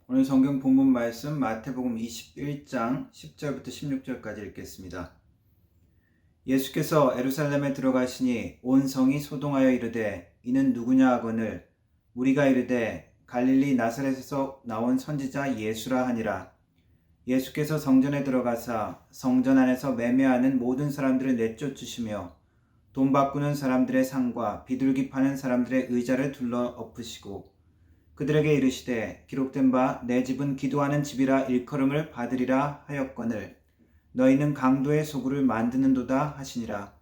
오늘 성경 본문 말씀 마태복음 21장 10절부터 16절까지 읽겠습니다. 예수께서 예루살렘에 들어가시니 온 성이 소동하여 이르되 이는 누구냐 하거늘 무리가 이르되 갈릴리 나사렛에서 나온 선지자 예수라 하니라. 예수께서 성전에 들어가사 성전 안에서 매매하는 모든 사람들을 내쫓으시며 돈 바꾸는 사람들의 상과 비둘기 파는 사람들의 의자를 둘러 엎으시고 그들에게 이르시되 기록된 바 내 집은 기도하는 집이라 일컬음을 받으리라 하였거늘 너희는 강도의 소굴을 만드는도다 하시니라.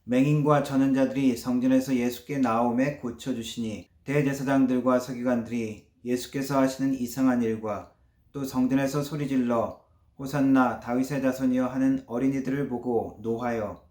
맹인과 전는 자들이 성전에서 예수께 나오매 고쳐주시니 대제사장들과 서기관들이 예수께서 하시는 이상한 일과 또 성전에서 소리질러 호산나 다윗의 자손이여 하는 어린이들을 보고 노하여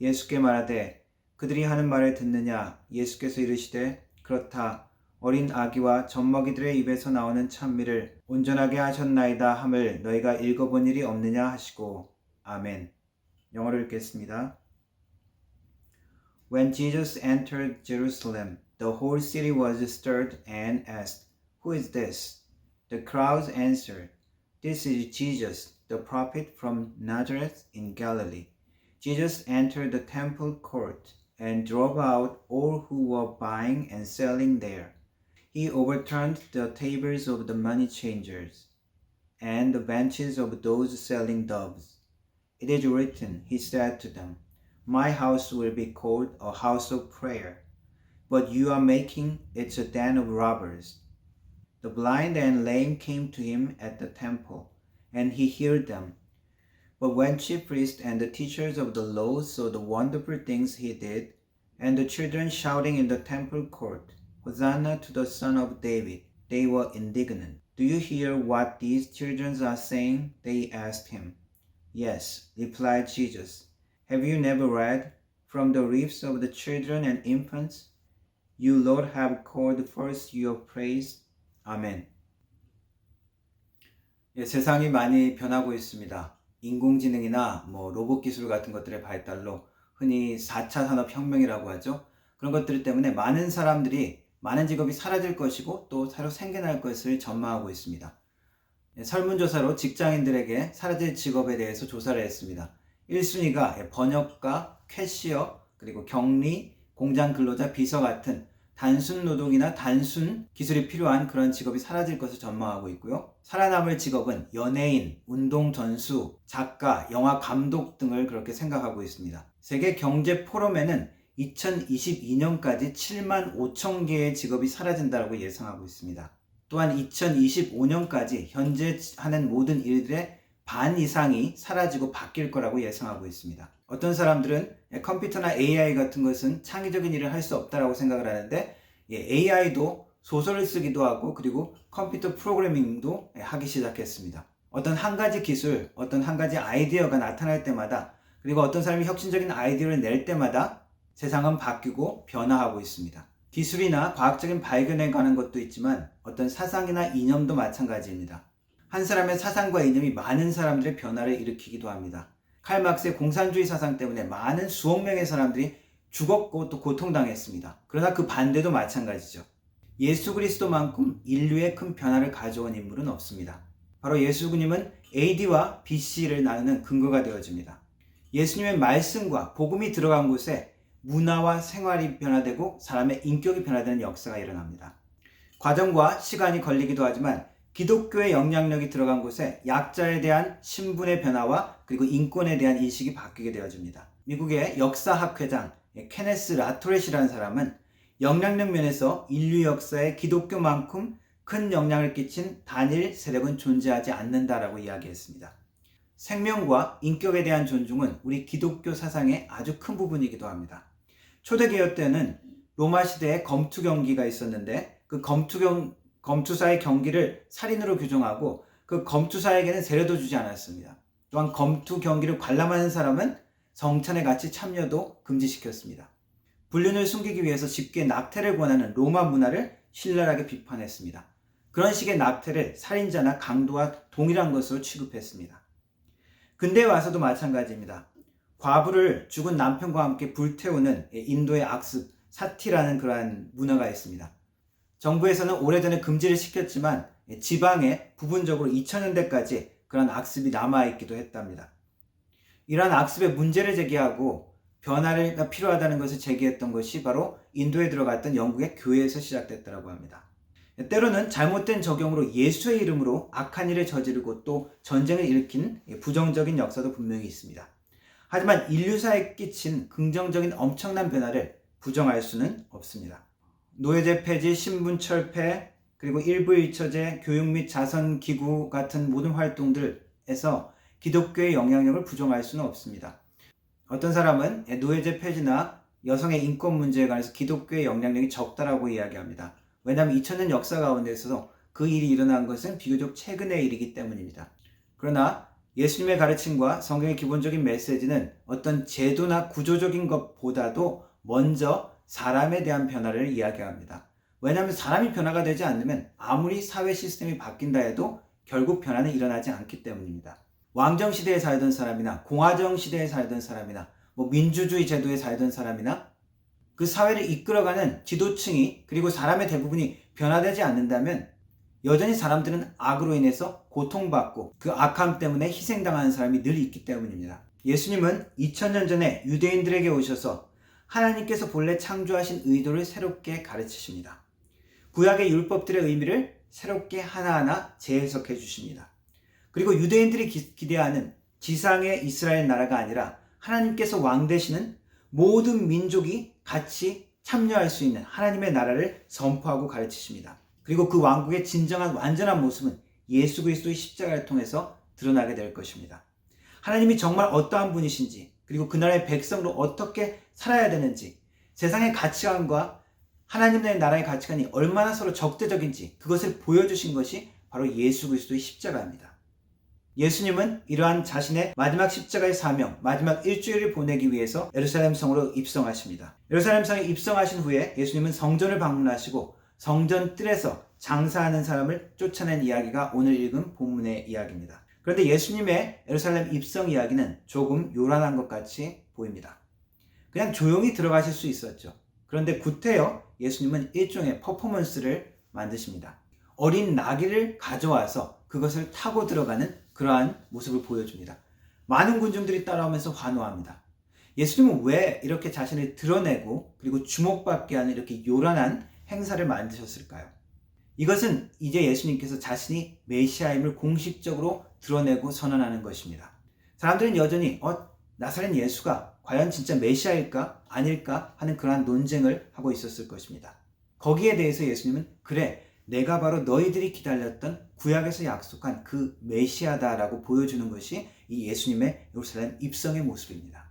예수께 말하되 그들이 하는 말을 듣느냐. 예수께서 이르시되 그렇다. 어린 아기와 젖먹이들의 입에서 나오는 찬미를 온전하게 하셨나이다 함을 너희가 읽어본 일이 없느냐 하시고. 아멘. 영어로 읽겠습니다. When Jesus entered Jerusalem, the whole city was stirred and asked, Who is this? The crowds answered, This is Jesus, the prophet from Nazareth in Galilee. Jesus entered the temple court and drove out all who were buying and selling there. He overturned the tables of the money changers and the benches of those selling doves. It is written, he said to them, My house will be called a house of prayer, but you are making it a den of robbers. The blind and lame came to him at the temple, and he healed them. But when chief priests and the teachers of the law saw the wonderful things he did, and the children shouting in the temple court, Hosanna to the Son of David, they were indignant. Do you hear what these children are saying? They asked him. Yes, replied Jesus. Have you never read, From the lips of the children and infants, you, Lord, have called first your praise? 아멘. 세상이 많이 변하고 있습니다. 인공지능이나 로봇 기술 같은 것들의 발달로 흔히 4차 산업혁명이라고 하죠. 그런 것들 때문에 많은 사람들이 많은 직업이 사라질 것이고 또 새로 생겨날 것을 전망하고 있습니다. 설문조사로 직장인들에게 사라질 직업에 대해서 조사를 했습니다. 1순위가 번역가, 캐시어, 그리고 격리, 공장 근로자, 비서 같은 단순 노동이나 단순 기술이 필요한 그런 직업이 사라질 것을 전망하고 있고요. 살아남을 직업은 연예인, 운동 선수, 작가, 영화 감독 등을 그렇게 생각하고 있습니다. 세계 경제 포럼에는 2022년까지 7만 5천 개의 직업이 사라진다고 예상하고 있습니다. 또한 2025년까지 현재 하는 모든 일들의 반 이상이 사라지고 바뀔 거라고 예상하고 있습니다. 어떤 사람들은 컴퓨터나 AI 같은 것은 창의적인 일을 할 수 없다고 생각을 하는데 AI도 소설을 쓰기도 하고 그리고 컴퓨터 프로그래밍도 하기 시작했습니다. 어떤 한 가지 기술, 어떤 한 가지 아이디어가 나타날 때마다 그리고 어떤 사람이 혁신적인 아이디어를 낼 때마다 세상은 바뀌고 변화하고 있습니다. 기술이나 과학적인 발견에 관한 것도 있지만 어떤 사상이나 이념도 마찬가지입니다. 한 사람의 사상과 이념이 많은 사람들의 변화를 일으키기도 합니다. 칼 막스의 공산주의 사상 때문에 많은 수억 명의 사람들이 죽었고 또 고통당했습니다. 그러나 그 반대도 마찬가지죠. 예수 그리스도만큼 인류에 큰 변화를 가져온 인물은 없습니다. 바로 예수님은 AD와 BC를 나누는 근거가 되어집니다. 예수님의 말씀과 복음이 들어간 곳에 문화와 생활이 변화되고 사람의 인격이 변화되는 역사가 일어납니다. 과정과 시간이 걸리기도 하지만 기독교의 영향력이 들어간 곳에 약자에 대한 신분의 변화와 그리고 인권에 대한 인식이 바뀌게 되어집니다. 미국의 역사학 회장 케네스 라토렛이라는 사람은 영향력 면에서 인류 역사에 기독교만큼 큰 영향을 끼친 단일 세력은 존재하지 않는다라고 이야기했습니다. 생명과 인격에 대한 존중은 우리 기독교 사상의 아주 큰 부분이기도 합니다. 초대개혁 때는 로마 시대에 검투 경기가 있었는데 그 검투사의 경기를 살인으로 규정하고 그 검투사에게는 세례도 주지 않았습니다. 또한 검투 경기를 관람하는 사람은 성찬에 같이 참여도 금지시켰습니다. 불륜을 숨기기 위해서 쉽게 낙태를 권하는 로마 문화를 신랄하게 비판했습니다. 그런 식의 낙태를 살인자나 강도와 동일한 것으로 취급했습니다. 근대에 와서도 마찬가지입니다. 과부를 죽은 남편과 함께 불태우는 인도의 악습, 사티라는 그러한 문화가 있습니다. 정부에서는 오래전에 금지를 시켰지만 지방에 부분적으로 2000년대까지 그런 악습이 남아있기도 했답니다. 이러한 악습의 문제를 제기하고 변화가 필요하다는 것을 제기했던 것이 바로 인도에 들어갔던 영국의 교회에서 시작됐다고 합니다. 때로는 잘못된 적용으로 예수의 이름으로 악한 일을 저지르고 또 전쟁을 일으킨 부정적인 역사도 분명히 있습니다. 하지만 인류사에 끼친 긍정적인 엄청난 변화를 부정할 수는 없습니다. 노예제 폐지, 신분 철폐, 그리고 일부 일처제, 교육 및 자선기구 같은 모든 활동들에서 기독교의 영향력을 부정할 수는 없습니다. 어떤 사람은 노예제 폐지나 여성의 인권 문제에 관해서 기독교의 영향력이 적다라고 이야기합니다. 왜냐하면 2000년 역사 가운데서 그 일이 일어난 것은 비교적 최근의 일이기 때문입니다. 그러나 예수님의 가르침과 성경의 기본적인 메시지는 어떤 제도나 구조적인 것보다도 먼저 사람에 대한 변화를 이야기합니다. 왜냐하면 사람이 변화가 되지 않으면 아무리 사회 시스템이 바뀐다 해도 결국 변화는 일어나지 않기 때문입니다. 왕정 시대에 살던 사람이나 공화정 시대에 살던 사람이나 민주주의 제도에 살던 사람이나 그 사회를 이끌어가는 지도층이 그리고 사람의 대부분이 변화되지 않는다면 여전히 사람들은 악으로 인해서 고통받고 그 악함 때문에 희생당하는 사람이 늘 있기 때문입니다. 예수님은 2000년 전에 유대인들에게 오셔서 하나님께서 본래 창조하신 의도를 새롭게 가르치십니다. 구약의 율법들의 의미를 새롭게 하나하나 재해석해 주십니다. 그리고 유대인들이 기대하는 지상의 이스라엘 나라가 아니라 하나님께서 왕 되시는 모든 민족이 같이 참여할 수 있는 하나님의 나라를 선포하고 가르치십니다. 그리고 그 왕국의 진정한 완전한 모습은 예수 그리스도의 십자가를 통해서 드러나게 될 것입니다. 하나님이 정말 어떠한 분이신지, 그리고 그 나라의 백성으로 어떻게 살아야 되는지, 세상의 가치관과 하나님의 나라의 가치관이 얼마나 서로 적대적인지 그것을 보여주신 것이 바로 예수 그리스도의 십자가입니다. 예수님은 이러한 자신의 마지막 십자가의 사명, 마지막 일주일을 보내기 위해서 예루살렘 성으로 입성하십니다. 예루살렘 성에 입성하신 후에 예수님은 성전을 방문하시고 성전 뜰에서 장사하는 사람을 쫓아낸 이야기가 오늘 읽은 본문의 이야기입니다. 그런데 예수님의 예루살렘 입성 이야기는 조금 요란한 것 같이 보입니다. 그냥 조용히 들어가실 수 있었죠. 그런데 구태여 예수님은 일종의 퍼포먼스를 만드십니다. 어린 나귀를 가져와서 그것을 타고 들어가는 그러한 모습을 보여줍니다. 많은 군중들이 따라오면서 환호합니다. 예수님은 왜 이렇게 자신을 드러내고 그리고 주목받게 하는 이렇게 요란한 행사를 만드셨을까요? 이것은 이제 예수님께서 자신이 메시아임을 공식적으로 드러내고 선언하는 것입니다. 사람들은 여전히 나사렛 예수가 과연 진짜 메시아일까 아닐까 하는 그러한 논쟁을 하고 있었을 것입니다. 거기에 대해서 예수님은 그래, 내가 바로 너희들이 기다렸던 구약에서 약속한 그 메시아다라고 보여주는 것이 이 예수님의 예루살렘 입성의 모습입니다.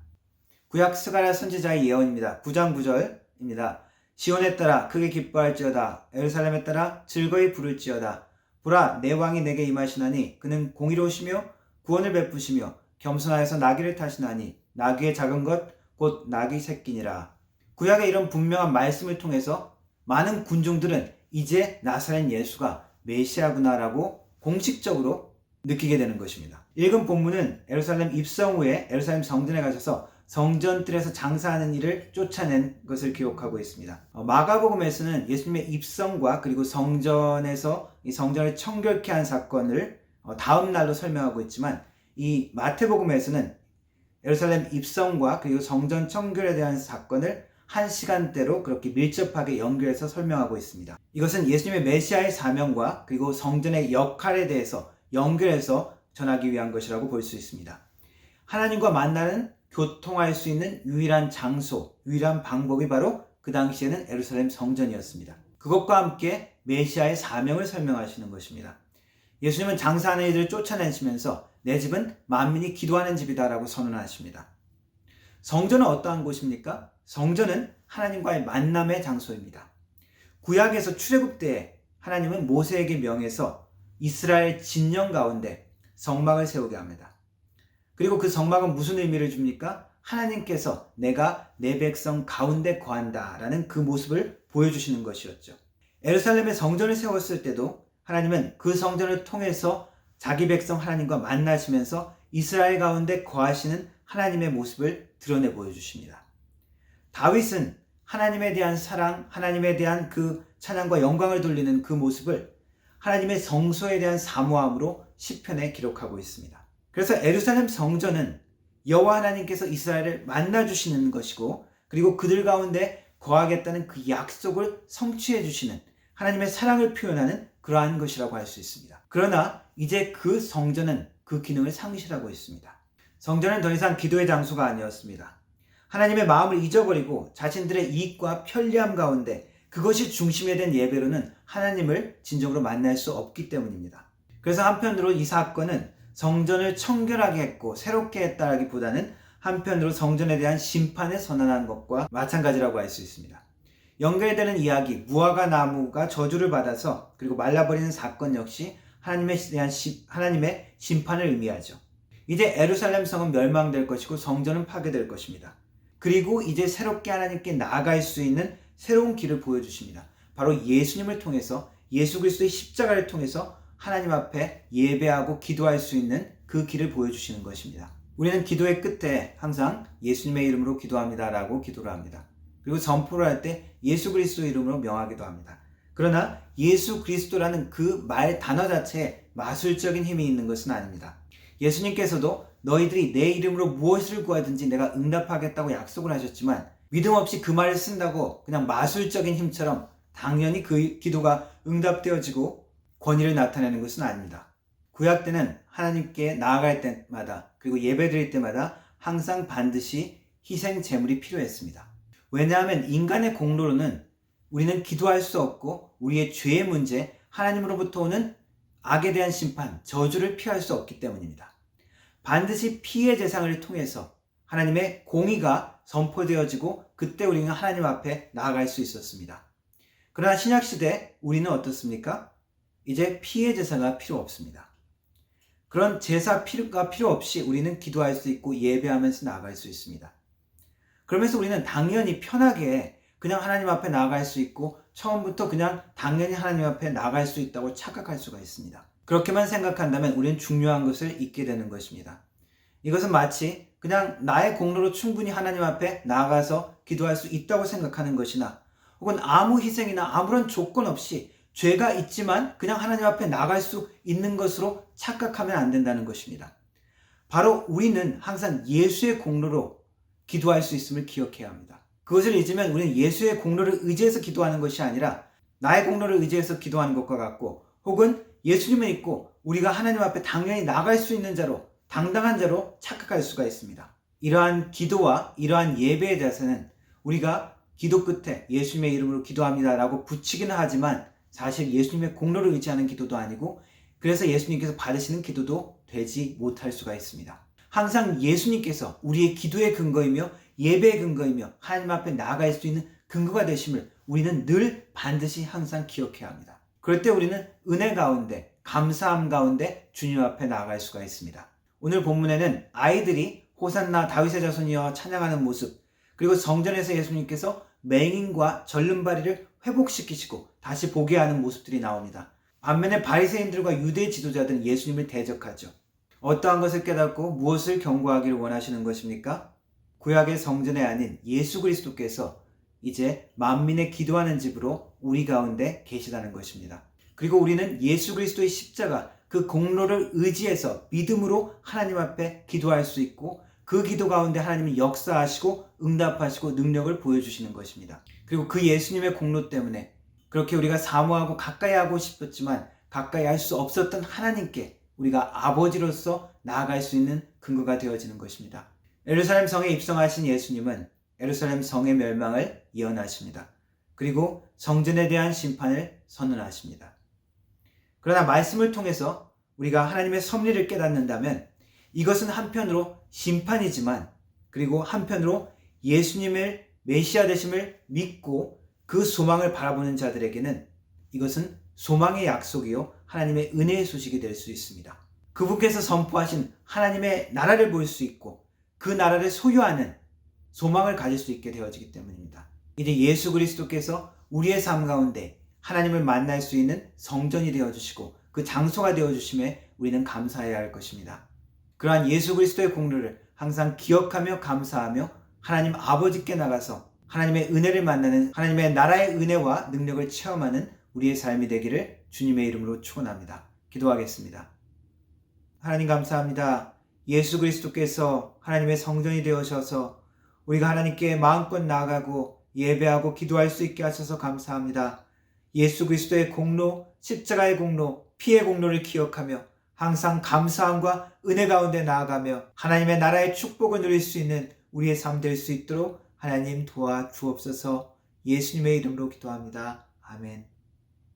구약 스가랴 선지자의 예언입니다. 9장 9절입니다. 시온에 따라 크게 기뻐할지어다. 예루살렘에 따라 즐거이 부를지어다. 보라, 내 왕이 내게 임하시나니 그는 공의로우시며 구원을 베푸시며 겸손하여서 나귀를 타시나니 나귀의 작은 것 곧 나귀 새끼니라. 구약의 이런 분명한 말씀을 통해서 많은 군중들은 이제 나사렛 예수가 메시아구나라고 공식적으로 느끼게 되는 것입니다. 읽은 본문은 예루살렘 입성 후에 예루살렘 성전에 가셔서 성전 뜰에서 장사하는 일을 쫓아낸 것을 기록하고 있습니다. 마가복음에서는 예수님의 입성과 그리고 성전에서 이 성전을 청결케 한 사건을 다음 날로 설명하고 있지만, 이 마태복음에서는 예루살렘 입성과 그리고 성전 청결에 대한 사건을 한 시간대로 그렇게 밀접하게 연결해서 설명하고 있습니다. 이것은 예수님의 메시아의 사명과 그리고 성전의 역할에 대해서 연결해서 전하기 위한 것이라고 볼 수 있습니다. 하나님과 만나는 교통할 수 있는 유일한 장소, 유일한 방법이 바로 그 당시에는 예루살렘 성전이었습니다. 그것과 함께 메시아의 사명을 설명하시는 것입니다. 예수님은 장사하는 이들을 쫓아내시면서 내 집은 만민이 기도하는 집이다라고 선언하십니다. 성전은 어떠한 곳입니까? 성전은 하나님과의 만남의 장소입니다. 구약에서 출애굽 때에 하나님은 모세에게 명해서 이스라엘 진영 가운데 성막을 세우게 합니다. 그리고 그 성막은 무슨 의미를 줍니까? 하나님께서 내가 내 백성 가운데 거한다라는 그 모습을 보여주시는 것이었죠. 예루살렘에 성전을 세웠을 때도 하나님은 그 성전을 통해서 자기 백성 하나님과 만나시면서 이스라엘 가운데 거하시는 하나님의 모습을 드러내 보여주십니다. 다윗은 하나님에 대한 사랑, 하나님에 대한 그 찬양과 영광을 돌리는 그 모습을 하나님의 성소에 대한 사모함으로 시편에 기록하고 있습니다. 그래서 예루살렘 성전은 여호와 하나님께서 이스라엘을 만나주시는 것이고, 그리고 그들 가운데 거하겠다는 그 약속을 성취해 주시는 하나님의 사랑을 표현하는 그러한 것이라고 할 수 있습니다. 그러나 이제 그 성전은 그 기능을 상실하고 있습니다. 성전은 더 이상 기도의 장소가 아니었습니다. 하나님의 마음을 잊어버리고 자신들의 이익과 편리함 가운데 그것이 중심에 된 예배로는 하나님을 진정으로 만날 수 없기 때문입니다. 그래서 한편으로 이 사건은 성전을 청결하게 했고 새롭게 했다라기보다는 한편으로 성전에 대한 심판을 선언한 것과 마찬가지라고 할 수 있습니다. 연결되는 이야기, 무화과 나무가 저주를 받아서 그리고 말라버리는 사건 역시 하나님의 심판을 의미하죠. 이제 예루살렘 성은 멸망될 것이고 성전은 파괴될 것입니다. 그리고 이제 새롭게 하나님께 나아갈 수 있는 새로운 길을 보여주십니다. 바로 예수님을 통해서, 예수 그리스도의 십자가를 통해서 하나님 앞에 예배하고 기도할 수 있는 그 길을 보여주시는 것입니다. 우리는 기도의 끝에 항상 예수님의 이름으로 기도합니다라고 기도를 합니다. 그리고 선포를 할 때 예수 그리스도 이름으로 명하기도 합니다. 그러나 예수 그리스도라는 그 말 단어 자체에 마술적인 힘이 있는 것은 아닙니다. 예수님께서도 너희들이 내 이름으로 무엇을 구하든지 내가 응답하겠다고 약속을 하셨지만, 믿음 없이 그 말을 쓴다고 그냥 마술적인 힘처럼 당연히 그 기도가 응답되어지고 권위를 나타내는 것은 아닙니다. 구약 때는 하나님께 나아갈 때마다 그리고 예배드릴 때마다 항상 반드시 희생 제물이 필요했습니다. 왜냐하면 인간의 공로로는 우리는 기도할 수 없고 우리의 죄의 문제, 하나님으로부터 오는 악에 대한 심판, 저주를 피할 수 없기 때문입니다. 반드시 피의 제사를 통해서 하나님의 공의가 선포되어지고 그때 우리는 하나님 앞에 나아갈 수 있었습니다. 그러나 신약시대 우리는 어떻습니까? 이제 피의 제사가 필요 없습니다. 그런 제사가 필요 없이 우리는 기도할 수 있고 예배하면서 나아갈 수 있습니다. 그러면서 우리는 당연히 편하게 그냥 하나님 앞에 나아갈 수 있고 처음부터 그냥 당연히 하나님 앞에 나아갈 수 있다고 착각할 수가 있습니다. 그렇게만 생각한다면 우리는 중요한 것을 잊게 되는 것입니다. 이것은 마치 그냥 나의 공로로 충분히 하나님 앞에 나아가서 기도할 수 있다고 생각하는 것이나, 혹은 아무 희생이나 아무런 조건 없이 죄가 있지만 그냥 하나님 앞에 나갈 수 있는 것으로 착각하면 안 된다는 것입니다. 바로 우리는 항상 예수의 공로로 기도할 수 있음을 기억해야 합니다. 그것을 잊으면 우리는 예수의 공로를 의지해서 기도하는 것이 아니라 나의 공로를 의지해서 기도하는 것과 같고, 혹은 예수님을 믿고 우리가 하나님 앞에 당연히 나갈 수 있는 자로, 당당한 자로 착각할 수가 있습니다. 이러한 기도와 이러한 예배의 자세는 우리가 기도 끝에 예수님의 이름으로 기도합니다라고 붙이기는 하지만 사실 예수님의 공로를 의지하는 기도도 아니고, 그래서 예수님께서 받으시는 기도도 되지 못할 수가 있습니다. 항상 예수님께서 우리의 기도의 근거이며 예배의 근거이며 하나님 앞에 나아갈 수 있는 근거가 되심을 우리는 늘 반드시 항상 기억해야 합니다. 그럴 때 우리는 은혜 가운데, 감사함 가운데 주님 앞에 나아갈 수가 있습니다. 오늘 본문에는 아이들이 호산나 다윗의 자손이여 찬양하는 모습, 그리고 성전에서 예수님께서 맹인과 절름발이를 회복시키시고 다시 보게 하는 모습들이 나옵니다. 반면에 바리새인들과 유대 지도자들은 예수님을 대적하죠. 어떠한 것을 깨닫고 무엇을 경고하기를 원하시는 것입니까? 구약의 성전이 아닌 예수 그리스도께서 이제 만민의 기도하는 집으로 우리 가운데 계시다는 것입니다. 그리고 우리는 예수 그리스도의 십자가, 그 공로를 의지해서 믿음으로 하나님 앞에 기도할 수 있고, 그 기도 가운데 하나님이 역사하시고 응답하시고 능력을 보여주시는 것입니다. 그리고 그 예수님의 공로 때문에 그렇게 우리가 사모하고 가까이 하고 싶었지만 가까이 할 수 없었던 하나님께 우리가 아버지로서 나아갈 수 있는 근거가 되어지는 것입니다. 예루살렘 성에 입성하신 예수님은 예루살렘 성의 멸망을 예언하십니다. 그리고 성전에 대한 심판을 선언하십니다. 그러나 말씀을 통해서 우리가 하나님의 섭리를 깨닫는다면 이것은 한편으로 심판이지만, 그리고 한편으로 예수님을 메시아 되심을 믿고 그 소망을 바라보는 자들에게는 이것은 소망의 약속이요 하나님의 은혜의 소식이 될 수 있습니다. 그분께서 선포하신 하나님의 나라를 볼 수 있고 그 나라를 소유하는 소망을 가질 수 있게 되어지기 때문입니다. 이제 예수 그리스도께서 우리의 삶 가운데 하나님을 만날 수 있는 성전이 되어주시고 그 장소가 되어주심에 우리는 감사해야 할 것입니다. 그러한 예수 그리스도의 공로를 항상 기억하며 감사하며 하나님 아버지께 나가서 하나님의 은혜를 만나는, 하나님의 나라의 은혜와 능력을 체험하는 우리의 삶이 되기를 주님의 이름으로 축원합니다. 기도하겠습니다. 하나님 감사합니다. 예수 그리스도께서 하나님의 성전이 되어셔서 우리가 하나님께 마음껏 나아가고 예배하고 기도할 수 있게 하셔서 감사합니다. 예수 그리스도의 공로, 십자가의 공로, 피의 공로를 기억하며 항상 감사함과 은혜 가운데 나아가며 하나님의 나라의 축복을 누릴 수 있는 우리의 삶 될 수 있도록 하나님 도와주옵소서. 예수님의 이름으로 기도합니다. 아멘.